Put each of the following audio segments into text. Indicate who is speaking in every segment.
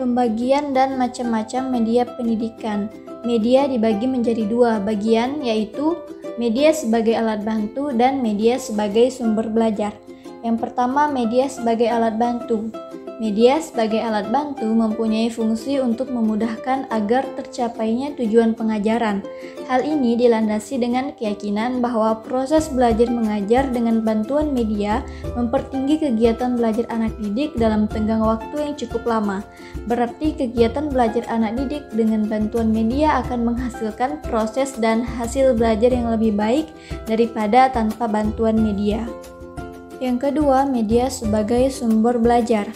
Speaker 1: Pembagian dan macam-macam media pendidikan. Media dibagi menjadi dua bagian, yaitu media sebagai alat bantu dan media sebagai sumber belajar. Yang pertama, media sebagai alat bantu. Media sebagai alat bantu mempunyai fungsi untuk memudahkan agar tercapainya tujuan pengajaran. Hal ini dilandasi dengan keyakinan bahwa proses belajar mengajar dengan bantuan media mempertinggi kegiatan belajar anak didik dalam tenggang waktu yang cukup lama. Berarti kegiatan belajar anak didik dengan bantuan media akan menghasilkan proses dan hasil belajar yang lebih baik daripada tanpa bantuan media. Yang kedua, media sebagai sumber belajar.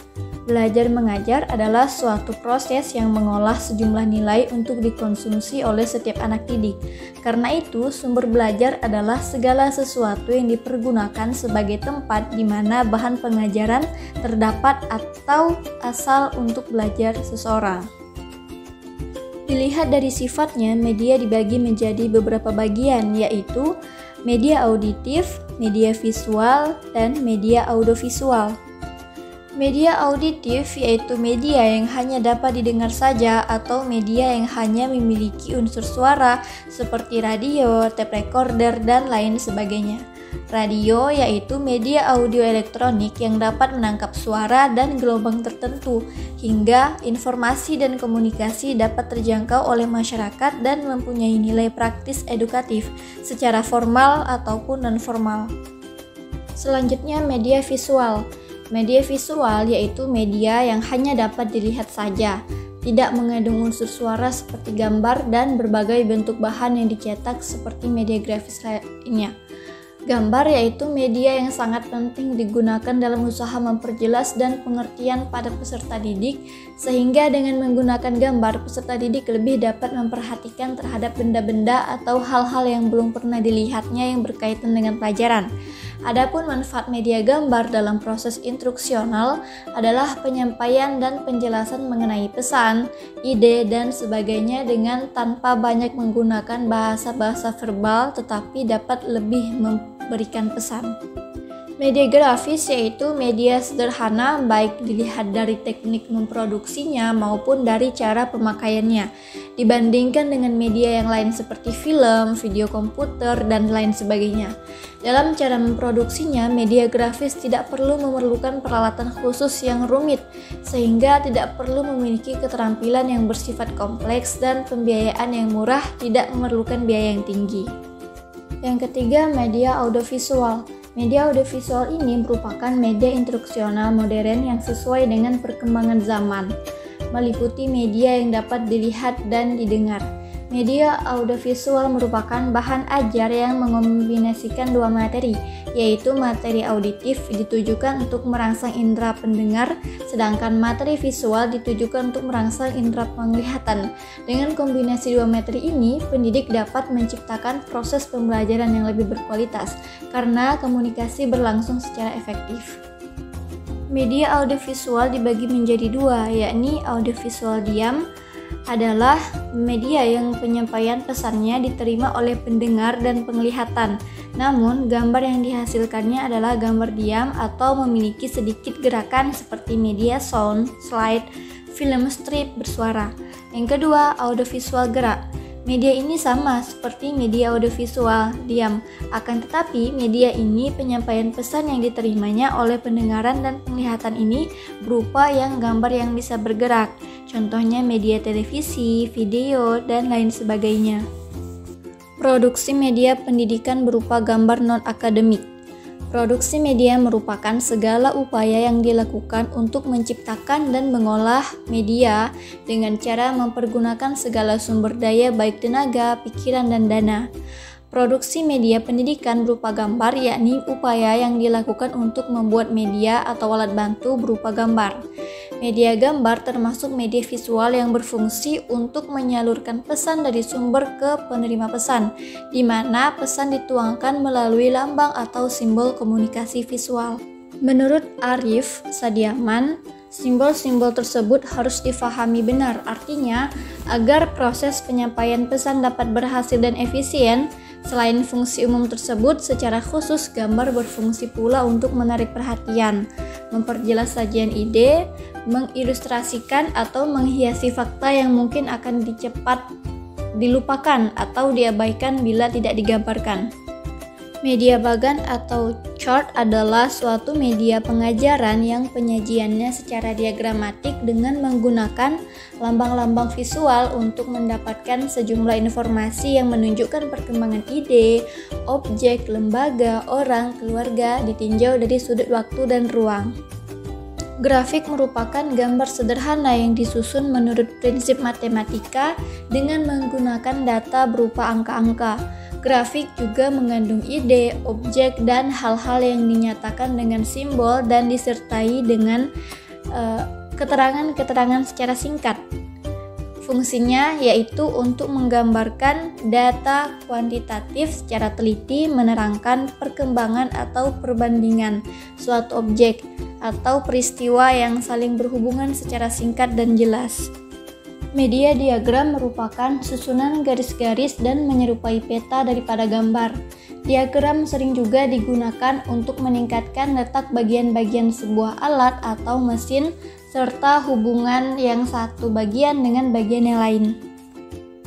Speaker 1: Belajar mengajar adalah suatu proses yang mengolah sejumlah nilai untuk dikonsumsi oleh setiap anak didik. Karena itu, sumber belajar adalah segala sesuatu yang dipergunakan sebagai tempat di mana bahan pengajaran terdapat atau asal untuk belajar seseorang. Dilihat dari sifatnya, media dibagi menjadi beberapa bagian, yaitu media auditif, media visual, dan media audiovisual. Media auditif yaitu media yang hanya dapat didengar saja atau media yang hanya memiliki unsur suara seperti radio, tape recorder, dan lain sebagainya. Radio yaitu media audio elektronik yang dapat menangkap suara dan gelombang tertentu hingga informasi dan komunikasi dapat terjangkau oleh masyarakat dan mempunyai nilai praktis edukatif secara formal ataupun non-formal. Selanjutnya, media visual. Media visual yaitu media yang hanya dapat dilihat saja, tidak mengandung unsur suara seperti gambar dan berbagai bentuk bahan yang dicetak seperti media grafis lainnya. Gambar yaitu media yang sangat penting digunakan dalam usaha memperjelas dan pengertian pada peserta didik, sehingga dengan menggunakan gambar, peserta didik lebih dapat memperhatikan terhadap benda-benda atau hal-hal yang belum pernah dilihatnya yang berkaitan dengan pelajaran. Adapun manfaat media gambar dalam proses instruksional adalah penyampaian dan penjelasan mengenai pesan, ide, dan sebagainya dengan tanpa banyak menggunakan bahasa-bahasa verbal tetapi dapat lebih memberikan pesan. Media grafis yaitu media sederhana baik dilihat dari teknik memproduksinya maupun dari cara pemakaiannya dibandingkan dengan media yang lain seperti film, video komputer, dan lain sebagainya. Dalam cara memproduksinya, media grafis tidak perlu memerlukan peralatan khusus yang rumit sehingga tidak perlu memiliki keterampilan yang bersifat kompleks dan pembiayaan yang murah tidak memerlukan biaya yang tinggi. Yang ketiga, media audiovisual. Media audiovisual ini merupakan media instruksional modern yang sesuai dengan perkembangan zaman, meliputi media yang dapat dilihat dan didengar. Media audiovisual merupakan bahan ajar yang mengombinasikan dua materi, yaitu materi auditif ditujukan untuk merangsang indera pendengar, sedangkan materi visual ditujukan untuk merangsang indera penglihatan. Dengan kombinasi dua materi ini, pendidik dapat menciptakan proses pembelajaran yang lebih berkualitas, karena komunikasi berlangsung secara efektif. Media audiovisual dibagi menjadi dua, yakni audiovisual diam adalah media yang penyampaian pesannya diterima oleh pendengar dan penglihatan. Namun, gambar yang dihasilkannya adalah gambar diam atau memiliki sedikit gerakan seperti media sound, slide, film strip bersuara. Yang kedua, audiovisual gerak. Media ini sama seperti media audiovisual diam, akan tetapi media ini penyampaian pesan yang diterimanya oleh pendengaran dan penglihatan ini berupa yang gambar yang bisa bergerak. Contohnya media televisi, video, dan lain sebagainya. Produksi media pendidikan berupa gambar non-akademik. Produksi media merupakan segala upaya yang dilakukan untuk menciptakan dan mengolah media dengan cara mempergunakan segala sumber daya baik tenaga, pikiran, dan dana. Produksi media pendidikan berupa gambar yakni upaya yang dilakukan untuk membuat media atau alat bantu berupa gambar. Media gambar termasuk media visual yang berfungsi untuk menyalurkan pesan dari sumber ke penerima pesan, di mana pesan dituangkan melalui lambang atau simbol komunikasi visual. Menurut Arif Sadiaman, simbol-simbol tersebut harus difahami benar, artinya agar proses penyampaian pesan dapat berhasil dan efisien. Selain fungsi umum tersebut, secara khusus gambar berfungsi pula untuk menarik perhatian. memperjelas sajian ide, mengilustrasikan atau menghiasi fakta yang mungkin akan dilupakan atau diabaikan bila tidak digambarkan. Media bagan atau chart adalah suatu media pengajaran yang penyajiannya secara diagramatik dengan menggunakan lambang-lambang visual untuk mendapatkan sejumlah informasi yang menunjukkan perkembangan ide, objek, lembaga, orang, keluarga ditinjau dari sudut waktu dan ruang. Grafik merupakan gambar sederhana yang disusun menurut prinsip matematika dengan menggunakan data berupa angka-angka. Grafik juga mengandung ide, objek, dan hal-hal yang dinyatakan dengan simbol dan disertai dengan keterangan-keterangan secara singkat. Fungsinya yaitu untuk menggambarkan data kuantitatif secara teliti, menerangkan perkembangan atau perbandingan suatu objek atau peristiwa yang saling berhubungan secara singkat dan jelas. Media diagram merupakan susunan garis-garis dan menyerupai peta daripada gambar. Diagram sering juga digunakan untuk meningkatkan letak bagian-bagian sebuah alat atau mesin serta hubungan yang satu bagian dengan bagian yang lain.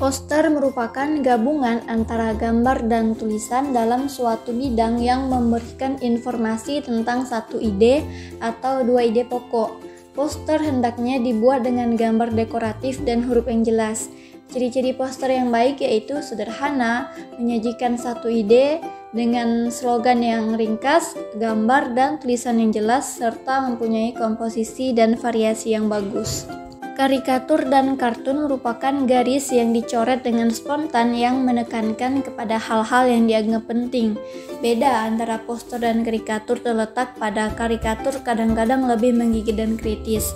Speaker 1: Poster merupakan gabungan antara gambar dan tulisan dalam suatu bidang yang memberikan informasi tentang satu ide atau dua ide pokok. Poster hendaknya dibuat dengan gambar dekoratif dan huruf yang jelas. Ciri-ciri poster yang baik yaitu sederhana, menyajikan satu ide dengan slogan yang ringkas, gambar dan tulisan yang jelas, serta mempunyai komposisi dan variasi yang bagus. Karikatur dan kartun merupakan garis yang dicoret dengan spontan yang menekankan kepada hal-hal yang dianggap penting. Beda antara poster dan karikatur terletak pada karikatur kadang-kadang lebih menggigit dan kritis.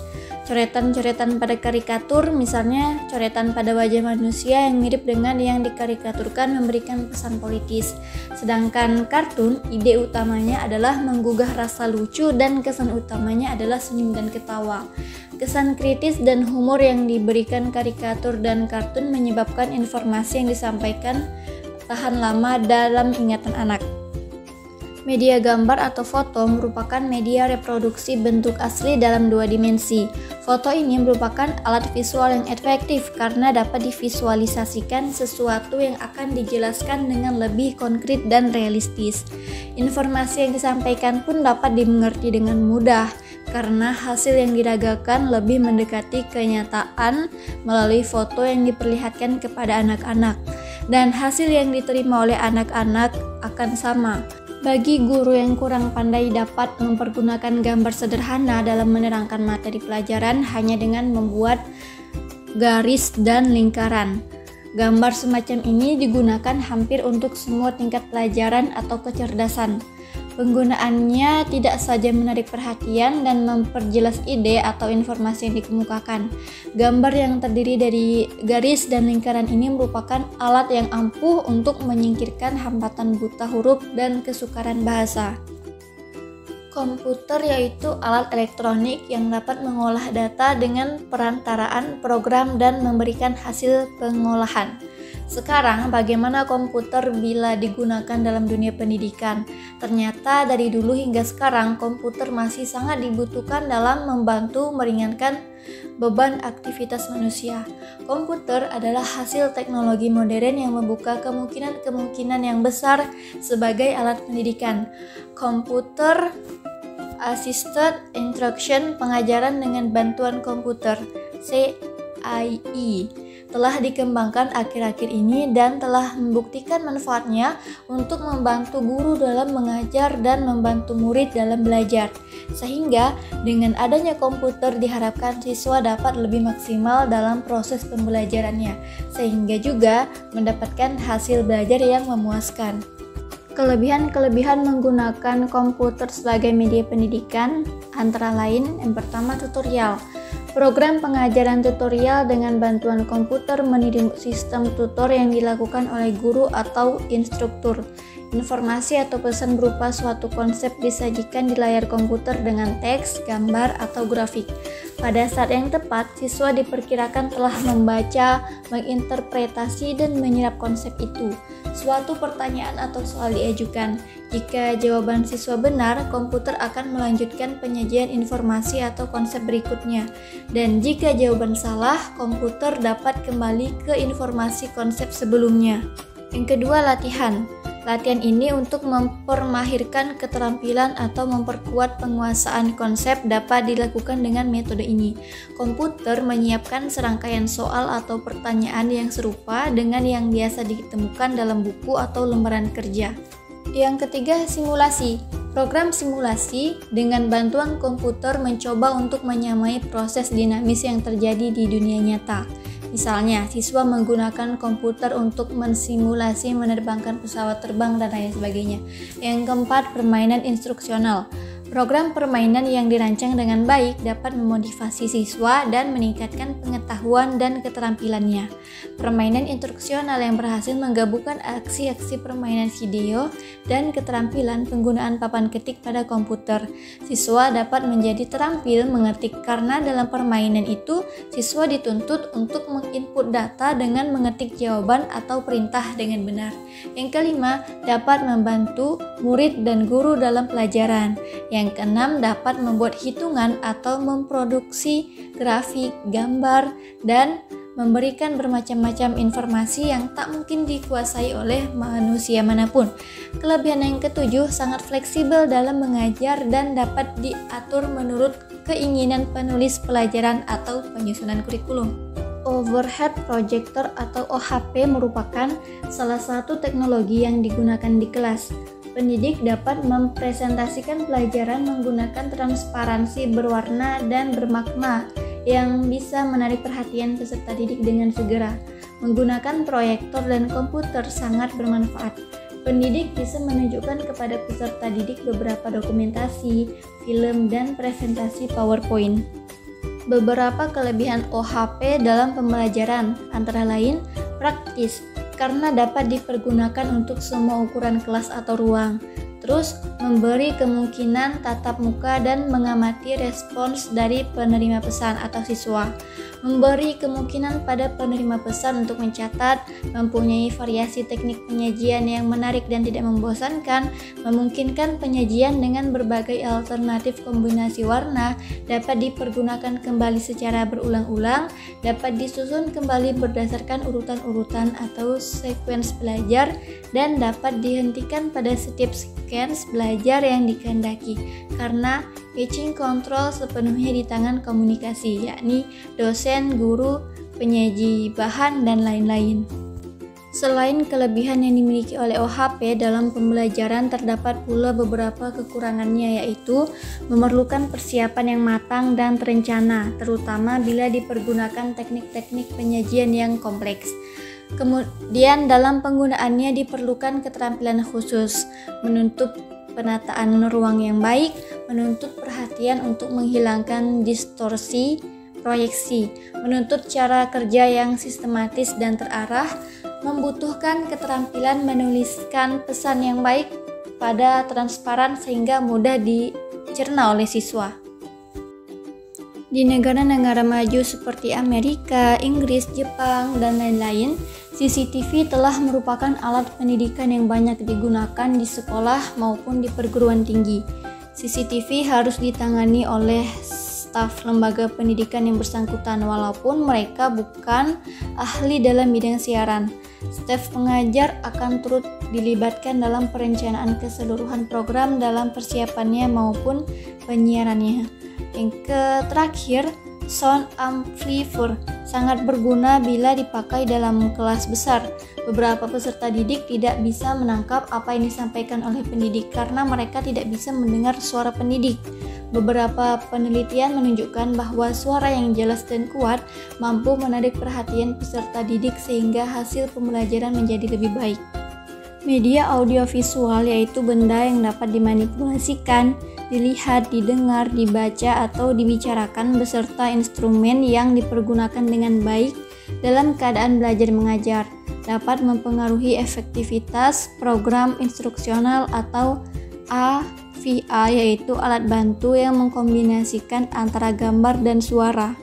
Speaker 1: Coretan-coretan pada karikatur, misalnya coretan pada wajah manusia yang mirip dengan yang dikarikaturkan memberikan pesan politis. Sedangkan kartun, ide utamanya adalah menggugah rasa lucu dan kesan utamanya adalah senyum dan ketawa. Kesan kritis dan humor yang diberikan karikatur dan kartun menyebabkan informasi yang disampaikan tahan lama dalam ingatan anak. Media gambar atau foto merupakan media reproduksi bentuk asli dalam dua dimensi. Foto ini merupakan alat visual yang efektif karena dapat divisualisasikan sesuatu yang akan dijelaskan dengan lebih konkret dan realistis. Informasi yang disampaikan pun dapat dimengerti dengan mudah karena hasil yang diragakan lebih mendekati kenyataan melalui foto yang diperlihatkan kepada anak-anak, dan hasil yang diterima oleh anak-anak akan sama. Bagi guru yang kurang pandai dapat mempergunakan gambar sederhana dalam menerangkan materi pelajaran hanya dengan membuat garis dan lingkaran. Gambar semacam ini digunakan hampir untuk semua tingkat pelajaran atau kecerdasan. Penggunaannya tidak saja menarik perhatian dan memperjelas ide atau informasi yang dikemukakan. Gambar yang terdiri dari garis dan lingkaran ini merupakan alat yang ampuh untuk menyingkirkan hambatan buta huruf dan kesukaran bahasa. Komputer yaitu alat elektronik yang dapat mengolah data dengan perantaraan program dan memberikan hasil pengolahan. Sekarang, bagaimana komputer bila digunakan dalam dunia pendidikan? Ternyata dari dulu hingga sekarang, komputer masih sangat dibutuhkan dalam membantu meringankan beban aktivitas manusia. Komputer adalah hasil teknologi modern yang membuka kemungkinan-kemungkinan yang besar sebagai alat pendidikan. Computer Assisted Instruction, pengajaran dengan bantuan komputer, CIE, telah dikembangkan akhir-akhir ini dan telah membuktikan manfaatnya untuk membantu guru dalam mengajar dan membantu murid dalam belajar. Sehingga dengan adanya komputer diharapkan siswa dapat lebih maksimal dalam proses pembelajarannya, sehingga juga mendapatkan hasil belajar yang memuaskan. Kelebihan-kelebihan menggunakan komputer sebagai media pendidikan antara lain, yang pertama tutorial. Program pengajaran tutorial dengan bantuan komputer meniru sistem tutor yang dilakukan oleh guru atau instruktur. Informasi atau pesan berupa suatu konsep disajikan di layar komputer dengan teks, gambar, atau grafik. Pada saat yang tepat, siswa diperkirakan telah membaca, menginterpretasi, dan menyerap konsep itu. suatu pertanyaan atau soal diajukan. Jika jawaban siswa benar, komputer akan melanjutkan penyajian informasi atau konsep berikutnya. Dan jika jawaban salah, komputer dapat kembali ke informasi konsep sebelumnya. Yang kedua, latihan. Latihan ini untuk mempermahirkan keterampilan atau memperkuat penguasaan konsep dapat dilakukan dengan metode ini. Komputer menyiapkan serangkaian soal atau pertanyaan yang serupa dengan yang biasa ditemukan dalam buku atau lembaran kerja. Yang ketiga, simulasi. Program simulasi dengan bantuan komputer mencoba untuk menyamai proses dinamis yang terjadi di dunia nyata. Misalnya, siswa menggunakan komputer untuk mensimulasi menerbangkan pesawat terbang dan lain sebagainya. Yang keempat, permainan instruksional. Program permainan yang dirancang dengan baik dapat memotivasi siswa dan meningkatkan pengetahuan dan keterampilannya. Permainan instruksional yang berhasil menggabungkan aksi-aksi permainan video dan keterampilan penggunaan papan ketik pada komputer. Siswa dapat menjadi terampil mengetik karena dalam permainan itu siswa dituntut untuk menginput data dengan mengetik jawaban atau perintah dengan benar. Yang kelima, dapat membantu murid dan guru dalam pelajaran. Yang keenam, dapat membuat hitungan atau memproduksi grafik, gambar, dan memberikan bermacam-macam informasi yang tak mungkin dikuasai oleh manusia manapun. Kelebihan yang ketujuh, sangat fleksibel dalam mengajar dan dapat diatur menurut keinginan penulis pelajaran atau penyusunan kurikulum. Overhead projector atau OHP merupakan salah satu teknologi yang digunakan di kelas. Pendidik dapat mempresentasikan pelajaran menggunakan transparansi berwarna dan bermakna yang bisa menarik perhatian peserta didik dengan segera. Menggunakan proyektor dan komputer sangat bermanfaat. Pendidik bisa menunjukkan kepada peserta didik beberapa dokumentasi, film, dan presentasi PowerPoint. Beberapa kelebihan OHP dalam pembelajaran antara lain praktis, karena dapat dipergunakan untuk semua ukuran kelas atau ruang. Terus, memberi kemungkinan tatap muka dan mengamati respons dari penerima pesan atau siswa. Memberi kemungkinan pada penerima pesan untuk mencatat, mempunyai variasi teknik penyajian yang menarik dan tidak membosankan, memungkinkan penyajian dengan berbagai alternatif kombinasi warna, dapat dipergunakan kembali secara berulang-ulang, dapat disusun kembali berdasarkan urutan-urutan atau sekuens belajar, dan dapat dihentikan pada setiap sekens belajar yang dikehendaki, karena pitching control sepenuhnya di tangan komunikasi, yakni dosen, guru, penyaji bahan, dan lain-lain. Selain kelebihan yang dimiliki oleh OHP dalam pembelajaran, terdapat pula beberapa kekurangannya, yaitu memerlukan persiapan yang matang dan terencana, terutama bila dipergunakan teknik-teknik penyajian yang kompleks. Kemudian dalam penggunaannya diperlukan keterampilan khusus, menuntut penataan ruang yang baik, menuntut perhatian untuk menghilangkan distorsi, proyeksi, menuntut cara kerja yang sistematis dan terarah, membutuhkan keterampilan menuliskan pesan yang baik pada transparan sehingga mudah dicerna oleh siswa. Di negara-negara maju seperti Amerika, Inggris, Jepang, dan lain-lain, CCTV telah merupakan alat pendidikan yang banyak digunakan di sekolah maupun di perguruan tinggi. CCTV harus ditangani oleh staf lembaga pendidikan yang bersangkutan walaupun mereka bukan ahli dalam bidang siaran. Staf pengajar akan turut dilibatkan dalam perencanaan keseluruhan program dalam persiapannya maupun penyiarannya. Yang terakhir, sound amplifier sangat berguna bila dipakai dalam kelas besar. Beberapa peserta didik tidak bisa menangkap apa yang disampaikan oleh pendidik karena mereka tidak bisa mendengar suara pendidik. Beberapa penelitian menunjukkan bahwa suara yang jelas dan kuat mampu menarik perhatian peserta didik sehingga hasil pembelajaran menjadi lebih baik. Media audiovisual yaitu benda yang dapat dimanipulasikan, dilihat, didengar, dibaca, atau dibicarakan beserta instrumen yang dipergunakan dengan baik dalam keadaan belajar mengajar, dapat mempengaruhi efektivitas program instruksional atau AVA, yaitu alat bantu yang mengkombinasikan antara gambar dan suara.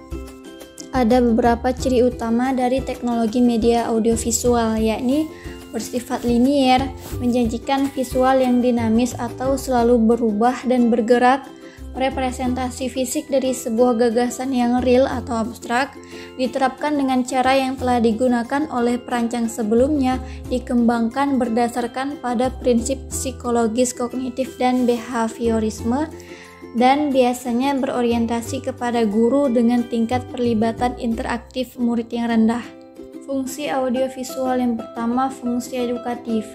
Speaker 1: Ada beberapa ciri utama dari teknologi media audiovisual, yakni bersifat linier, menjanjikan visual yang dinamis atau selalu berubah dan bergerak, representasi fisik dari sebuah gagasan yang real atau abstrak, diterapkan dengan cara yang telah digunakan oleh perancang sebelumnya, dikembangkan berdasarkan pada prinsip psikologis kognitif dan behaviorisme, dan biasanya berorientasi kepada guru dengan tingkat perlibatan interaktif murid yang rendah. Fungsi audiovisual yang pertama, fungsi edukatif,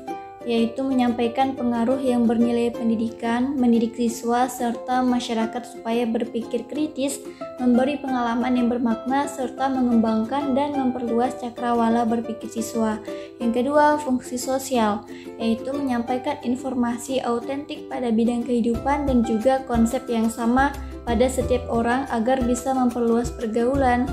Speaker 1: yaitu menyampaikan pengaruh yang bernilai pendidikan, mendidik siswa serta masyarakat supaya berpikir kritis, memberi pengalaman yang bermakna, serta mengembangkan dan memperluas cakrawala berpikir siswa. Yang kedua, fungsi sosial, yaitu menyampaikan informasi autentik pada bidang kehidupan dan juga konsep yang sama pada setiap orang agar bisa memperluas pergaulan,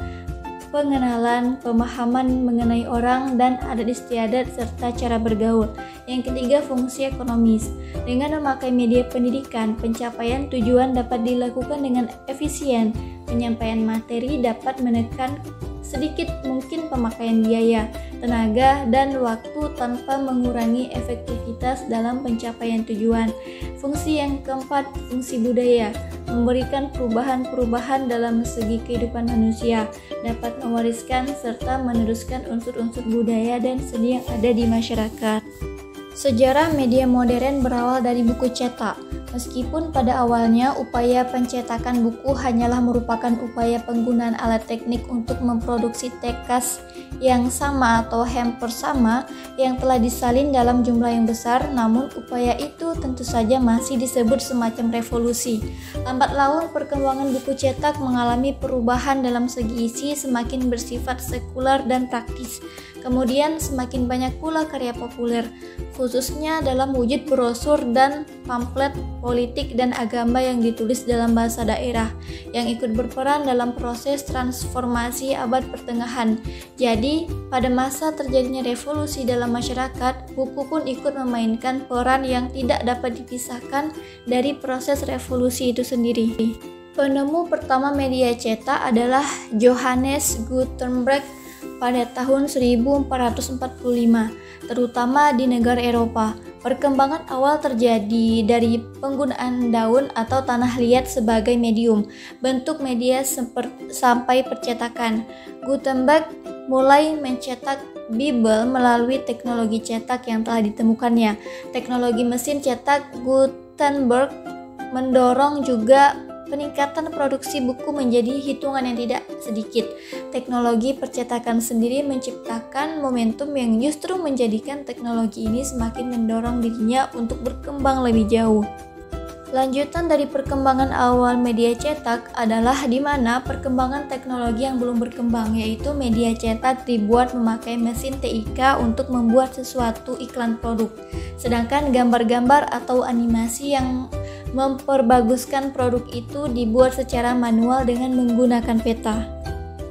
Speaker 1: pengenalan, pemahaman mengenai orang dan adat istiadat serta cara bergaul. Yang ketiga, fungsi ekonomis. Dengan memakai media pendidikan, pencapaian tujuan dapat dilakukan dengan efisien. Penyampaian materi dapat menekan sedikit mungkin pemakaian biaya, tenaga, dan waktu tanpa mengurangi efektivitas dalam pencapaian tujuan. Fungsi yang keempat, fungsi budaya, memberikan perubahan-perubahan dalam segi kehidupan manusia, dapat mewariskan serta meneruskan unsur-unsur budaya dan seni yang ada di masyarakat. Sejarah media modern berawal dari buku cetak. Meskipun pada awalnya upaya pencetakan buku hanyalah merupakan upaya penggunaan alat teknik untuk memproduksi tekas yang sama atau hamper sama yang telah disalin dalam jumlah yang besar, namun upaya itu tentu saja masih disebut semacam revolusi. Lambat laun perkembangan buku cetak mengalami perubahan dalam segi isi, semakin bersifat sekuler dan praktis. Kemudian semakin banyak pula karya populer, khususnya dalam wujud brosur dan pamflet politik dan agama yang ditulis dalam bahasa daerah, yang ikut berperan dalam proses transformasi abad pertengahan. Jadi, pada masa terjadinya revolusi dalam masyarakat, buku pun ikut memainkan peran yang tidak dapat dipisahkan dari proses revolusi itu sendiri. Penemu pertama media cetak adalah Johannes Gutenberg pada tahun 1445, terutama di negara Eropa. Perkembangan awal terjadi dari penggunaan daun atau tanah liat sebagai medium, bentuk media sampai percetakan. Gutenberg mulai mencetak Bible melalui teknologi cetak yang telah ditemukannya. Teknologi mesin cetak Gutenberg mendorong juga peningkatan produksi buku menjadi hitungan yang tidak sedikit. Teknologi percetakan sendiri menciptakan momentum yang justru menjadikan teknologi ini semakin mendorong dirinya untuk berkembang lebih jauh. Lanjutan dari perkembangan awal media cetak adalah di mana perkembangan teknologi yang belum berkembang, yaitu media cetak dibuat memakai mesin TIK untuk membuat sesuatu iklan produk. Sedangkan gambar-gambar atau animasi yang memperbaguskan produk itu dibuat secara manual dengan menggunakan peta.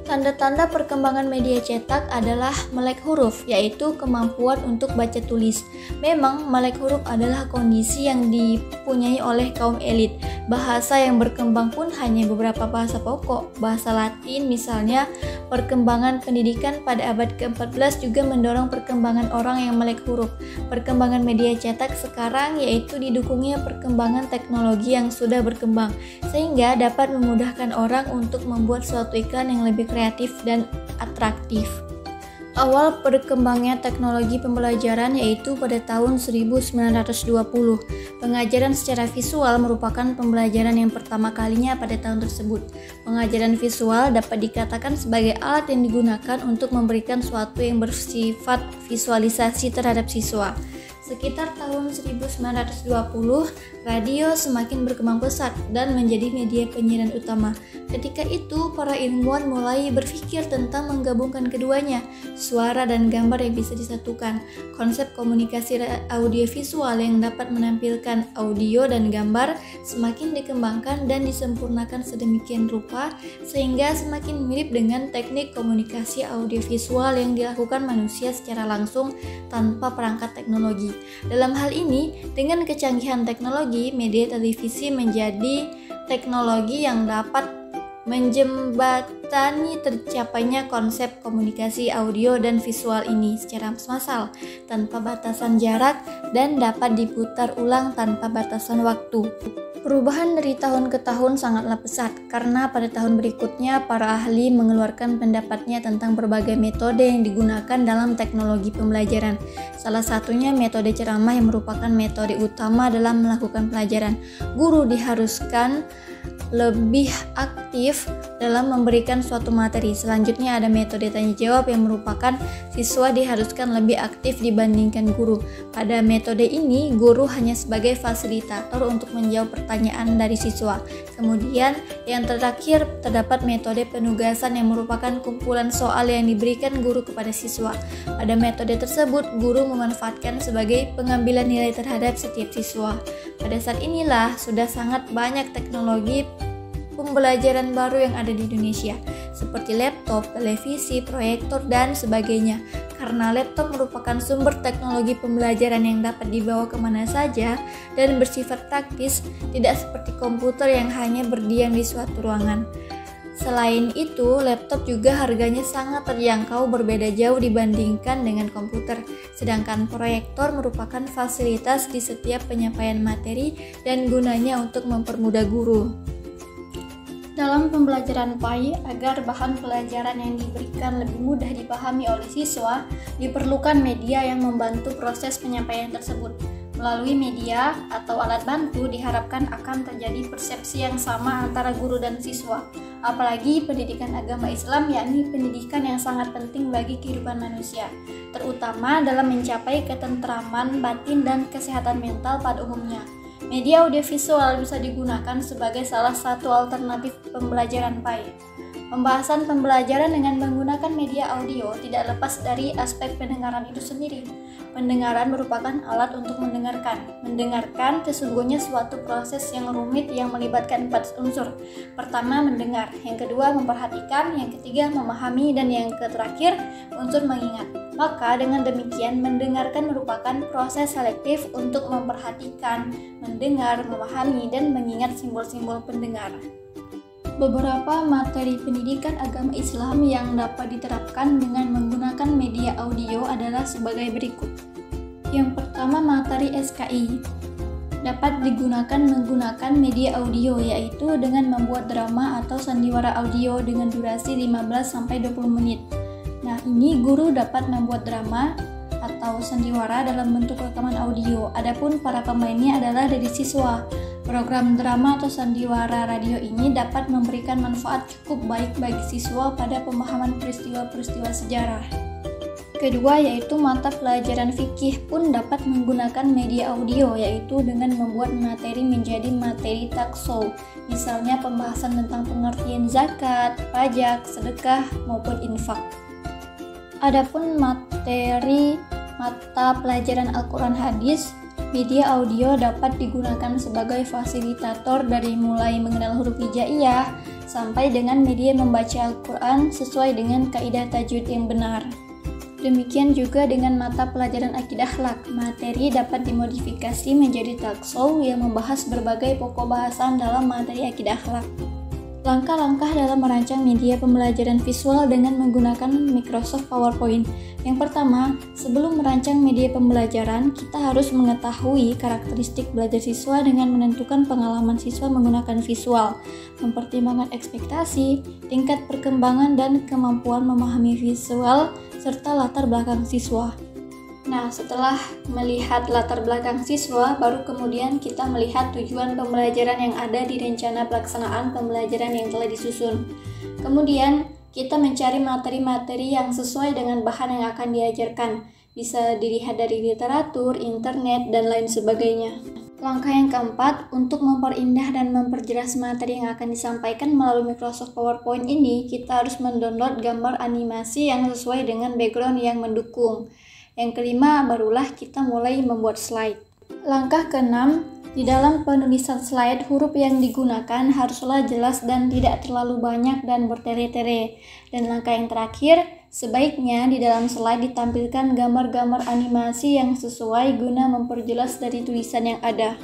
Speaker 1: Tanda-tanda perkembangan media cetak adalah melek huruf, yaitu kemampuan untuk baca tulis. Memang melek huruf adalah kondisi yang dipunyai oleh kaum elit. Bahasa yang berkembang pun hanya beberapa bahasa pokok. Bahasa Latin misalnya, perkembangan pendidikan pada abad ke-14 juga mendorong perkembangan orang yang melek huruf. Perkembangan media cetak sekarang yaitu didukungnya perkembangan teknologi yang sudah berkembang, sehingga dapat memudahkan orang untuk membuat suatu iklan yang lebih kreatif dan atraktif. Awal berkembangnya teknologi pembelajaran yaitu pada tahun 1920. Pengajaran secara visual merupakan pembelajaran yang pertama kalinya pada tahun tersebut. Pengajaran visual dapat dikatakan sebagai alat yang digunakan untuk memberikan sesuatu yang bersifat visualisasi terhadap siswa. Sekitar tahun 1920, radio semakin berkembang pesat dan menjadi media penyiaran utama. Ketika itu, para ilmuwan mulai berpikir tentang menggabungkan keduanya, suara dan gambar yang bisa disatukan. Konsep komunikasi audiovisual yang dapat menampilkan audio dan gambar semakin dikembangkan dan disempurnakan sedemikian rupa, sehingga semakin mirip dengan teknik komunikasi audiovisual yang dilakukan manusia secara langsung tanpa perangkat teknologi. Dalam hal ini, dengan kecanggihan teknologi, media televisi menjadi teknologi yang dapat menjembatani tercapainya konsep komunikasi audio dan visual ini secara massal tanpa batasan jarak dan dapat diputar ulang tanpa batasan waktu. Perubahan dari tahun ke tahun sangatlah pesat karena pada tahun berikutnya para ahli mengeluarkan pendapatnya tentang berbagai metode yang digunakan dalam teknologi pembelajaran. Salah satunya metode ceramah yang merupakan metode utama dalam melakukan pelajaran. Guru diharuskan lebih aktif dalam memberikan suatu materi. Selanjutnya ada metode tanya jawab yang merupakan siswa diharuskan lebih aktif dibandingkan guru. Pada metode ini, guru hanya sebagai fasilitator untuk menjawab pertanyaan dari siswa. Kemudian yang terakhir terdapat metode penugasan yang merupakan kumpulan soal yang diberikan guru kepada siswa. Pada metode tersebut, guru memanfaatkan sebagai pengambilan nilai terhadap setiap siswa. Pada saat inilah sudah sangat banyak teknologi pembelajaran baru yang ada di Indonesia, seperti laptop, televisi, proyektor, dan sebagainya. Karena laptop merupakan sumber teknologi pembelajaran yang dapat dibawa kemana saja dan bersifat praktis, tidak seperti komputer yang hanya berdiam di suatu ruangan. Selain itu, laptop juga harganya sangat terjangkau, berbeda jauh dibandingkan dengan komputer. Sedangkan proyektor merupakan fasilitas di setiap penyampaian materi dan gunanya untuk mempermudah guru. Dalam pembelajaran PAI, agar bahan pelajaran yang diberikan lebih mudah dipahami oleh siswa, diperlukan media yang membantu proses penyampaian tersebut. Melalui media atau alat bantu diharapkan akan terjadi persepsi yang sama antara guru dan siswa. Apalagi pendidikan agama Islam, yakni pendidikan yang sangat penting bagi kehidupan manusia, terutama dalam mencapai ketentraman batin dan kesehatan mental pada umumnya. Media audiovisual bisa digunakan sebagai salah satu alternatif pembelajaran PAI. Pembahasan pembelajaran dengan menggunakan media audio tidak lepas dari aspek pendengaran itu sendiri. Pendengaran merupakan alat untuk mendengarkan. Mendengarkan sesungguhnya suatu proses yang rumit yang melibatkan 4 unsur. Pertama, mendengar. Yang kedua, memperhatikan. Yang ketiga, memahami. Dan yang terakhir, unsur mengingat. Maka dengan demikian, mendengarkan merupakan proses selektif untuk memperhatikan, mendengar, memahami, dan mengingat simbol-simbol pendengar. Beberapa materi pendidikan agama Islam yang dapat diterapkan dengan menggunakan media audio adalah sebagai berikut. Yang pertama, materi SKI. Dapat digunakan menggunakan media audio, yaitu dengan membuat drama atau sandiwara audio dengan durasi 15-20 menit. Nah, ini guru dapat membuat drama atau sandiwara dalam bentuk rekaman audio. Adapun para pemainnya adalah dari siswa. Program drama atau sandiwara radio ini dapat memberikan manfaat cukup baik bagi siswa pada pemahaman peristiwa-peristiwa sejarah. Kedua, yaitu mata pelajaran fikih pun dapat menggunakan media audio, yaitu dengan membuat materi menjadi materi talkshow, misalnya pembahasan tentang pengertian zakat, pajak, sedekah, maupun infak. Adapun materi mata pelajaran Al-Quran Hadis, media audio dapat digunakan sebagai fasilitator dari mulai mengenal huruf hijaiyah sampai dengan media membaca Al-Quran sesuai dengan kaidah tajwid yang benar. Demikian juga dengan mata pelajaran akidah akhlak, materi dapat dimodifikasi menjadi talkshow yang membahas berbagai pokok bahasan dalam materi akidah akhlak. Langkah-langkah dalam merancang media pembelajaran visual dengan menggunakan Microsoft PowerPoint. Yang pertama, sebelum merancang media pembelajaran, kita harus mengetahui karakteristik belajar siswa dengan menentukan pengalaman siswa menggunakan visual, mempertimbangkan ekspektasi, tingkat perkembangan dan kemampuan memahami visual, serta latar belakang siswa. Nah, setelah melihat latar belakang siswa, baru kemudian kita melihat tujuan pembelajaran yang ada di rencana pelaksanaan pembelajaran yang telah disusun. Kemudian, kita mencari materi-materi yang sesuai dengan bahan yang akan diajarkan. Bisa dilihat dari literatur, internet, dan lain sebagainya. Langkah yang keempat, untuk memperindah dan memperjelas materi yang akan disampaikan melalui Microsoft PowerPoint ini, kita harus mendownload gambar animasi yang sesuai dengan background yang mendukung. Yang kelima, barulah kita mulai membuat slide. Langkah keenam, di dalam penulisan slide, huruf yang digunakan haruslah jelas dan tidak terlalu banyak dan bertele-tele. Dan langkah yang terakhir, sebaiknya di dalam slide ditampilkan gambar-gambar animasi yang sesuai guna memperjelas dari tulisan yang ada.